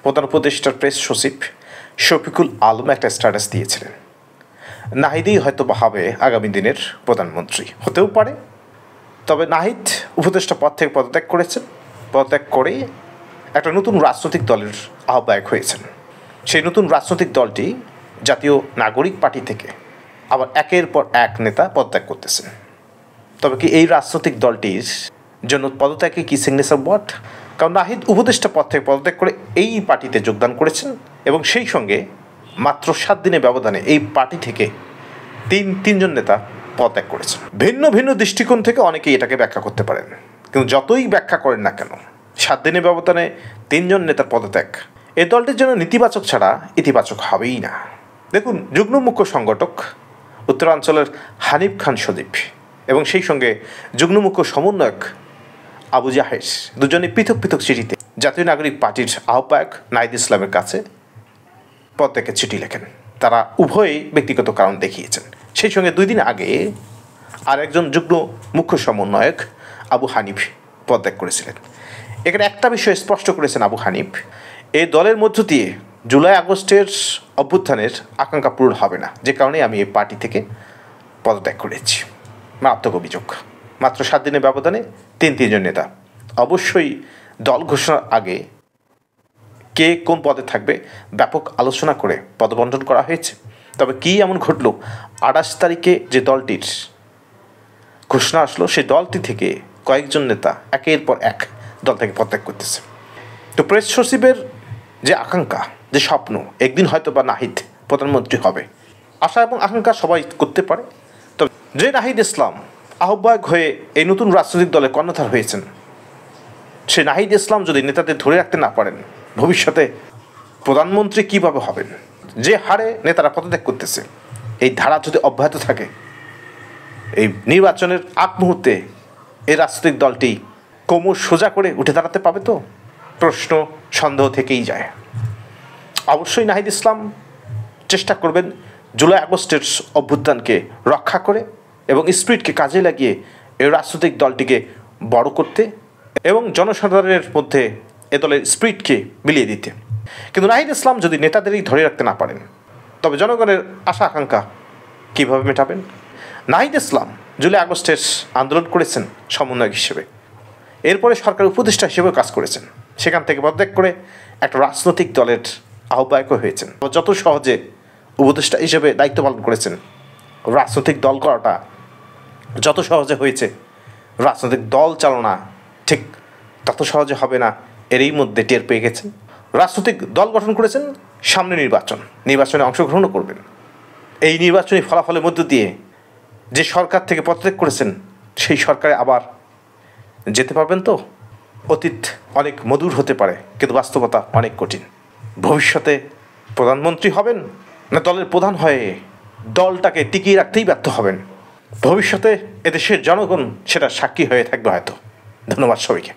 প্রধান উপদেষ্টার প্রেস সচিব শফিকুল আলম একটা স্ট্যাটাস দিয়েছিলেন, নাহিদই হয়তো হবে আগামী দিনের প্রধানমন্ত্রী, হতেও পারে। তবে নাহিদ উপদেষ্টা পদ থেকে পদত্যাগ করেছেন, পদত্যাগ করে একটা নতুন রাজনৈতিক দলের আহ্বায়ক হয়েছেন। সেই নতুন রাজনৈতিক দলটি জাতীয় নাগরিক পার্টি থেকে আবার একের পর এক নেতা পদত্যাগ করতেছেন। তবে কি এই রাজনৈতিক দলটির জন্য পদত্যাগে কি সিগনেচার ওয়ার্ড? কারণ নাহিদ উপদেষ্টা পদ থেকে পদত্যাগ করে এই পার্টিতে যোগদান করেছেন এবং সেই সঙ্গে মাত্র 7 দিনের ব্যবধানে এই পার্টি থেকে তিনজন নেতা পদত্যাগ করেছেন। ভিন্ন ভিন্ন দৃষ্টিকোণ থেকে অনেকেই এটাকে ব্যাখ্যা করতে পারেন, কিন্তু যতই ব্যাখ্যা করেন না কেন 7 দিনের ব্যবধানে 3 জন নেতার পদত্যাগ এই দলটির জন্য নেতিবাচক ছাড়া ইতিবাচক হবেই না। দেখুন, যুগ্ম মুখ্য সংগঠক উত্তরাঞ্চলের হানিফ খান সজীব এবং সেই সঙ্গে যুগ্ম মুখ্য সমন্বয়ক আবু জাহের দুজনে পৃথক পৃথক চিঠিতে জাতীয় নাগরিক পার্টির আহ্বায়ক নাহিদ ইসলামের কাছে পদত্যাগের চিঠি লেখেন। তারা উভয়ই ব্যক্তিগত কারণ দেখিয়েছেন। সেই সঙ্গে 2 দিন আগে আর একজন যুগ্ম মুখ্য সমন্বয়ক আবু হানিফ পদত্যাগ করেছিলেন। এখানে একটা বিষয় স্পষ্ট করেছেন আবু হানিফ, এই দলের মধ্য দিয়ে জুলাই আগস্টের অভ্যুত্থানের আকাঙ্ক্ষা পূরণ হবে না, যে কারণে আমি এই পার্টি থেকে পদত্যাগ করেছি। মারাত্মক অভিযোগ। মাত্র 7 দিনের ব্যবধানে 3 জন নেতা। অবশ্যই দল ঘোষণার আগে কে কোন পদে থাকবে ব্যাপক আলোচনা করে পদবণ্টন করা হয়েছে। তবে কী এমন ঘটল, 28 তারিখে যে দলটির ঘোষণা আসলো সেই দলটি থেকে কয়েকজন নেতা একের পর এক দল থেকে পদত্যাগ করতেছে। তো প্রেস সচিবের যে আকাঙ্ক্ষা, যে স্বপ্ন, একদিন হয়তো বা নাহিদ প্রধানমন্ত্রী হবে, আশা এবং আকাঙ্ক্ষা সবাই করতে পারে। তবে যে নাহিদ ইসলাম আহ্বায়ক হয়ে এই নতুন রাজনৈতিক দলে কর্ণধার হয়েছেন, সে নাহিদ ইসলাম যদি নেতাদের ধরে রাখতে না পারেন, ভবিষ্যতে প্রধানমন্ত্রী কীভাবে হবেন? যে হারে নেতারা পদত্যাগ করতেছে, এই ধারা যদি অব্যাহত থাকে, এই নির্বাচনের আগ মুহূর্তে এই রাজনৈতিক দলটি কোমর সোজা করে উঠে দাঁড়াতে পাবে তো? প্রশ্ন, সন্দেহ থেকেই যায়। অবশ্যই নাহিদ ইসলাম চেষ্টা করবেন জুলাই আগস্টের অভ্যুত্থানকে রক্ষা করে এবং স্পিরিটকে কাজে লাগিয়ে এই রাজনৈতিক দলটিকে বড় করতে এবং জনসাধারণের মধ্যে এ দলের স্পিরিটকে মিলিয়ে দিতে। কিন্তু নাহিদ ইসলাম যদি নেতাদেরই ধরে রাখতে না পারেন, তবে জনগণের আশা আকাঙ্ক্ষা কীভাবে মেটাবেন? নাহিদ ইসলাম জুলাই আগস্টের আন্দোলন করেছেন সমন্বয়ক হিসেবে, এরপরে সরকার উপদেষ্টা হিসেবেও কাজ করেছেন, সেখান থেকে পদত্যাগ করে একটা রাজনৈতিক দলের আহ্বায়কও হয়েছেন। যত সহজে উপদেষ্টা হিসেবে দায়িত্ব পালন করেছেন, রাজনৈতিক দল করাটা যত সহজে হয়েছে, রাজনৈতিক দল চালনা ঠিক তত সহজে হবে না, এরই মধ্যে টের পেয়ে গেছেন। রাজনৈতিক দল গঠন করেছেন, সামনে নির্বাচনে অংশগ্রহণও করবেন। এই নির্বাচনী ফলাফলের মধ্য দিয়ে যে সরকার থেকে পদত্যাগ করেছেন, সেই সরকারে আবার যেতে পারবেন তো? অতীত অনেক মধুর হতে পারে, কিন্তু বাস্তবতা অনেক কঠিন। ভবিষ্যতে প্রধানমন্ত্রী হবেন না দলের প্রধান হয়ে দলটাকে টিকিয়ে রাখতেই ব্যর্থ হবেন? ভবিষ্যতে এদেশের জনগণ সেটা সাক্ষী হয়ে থাকবে হয়তো। ধন্যবাদ সবাইকে।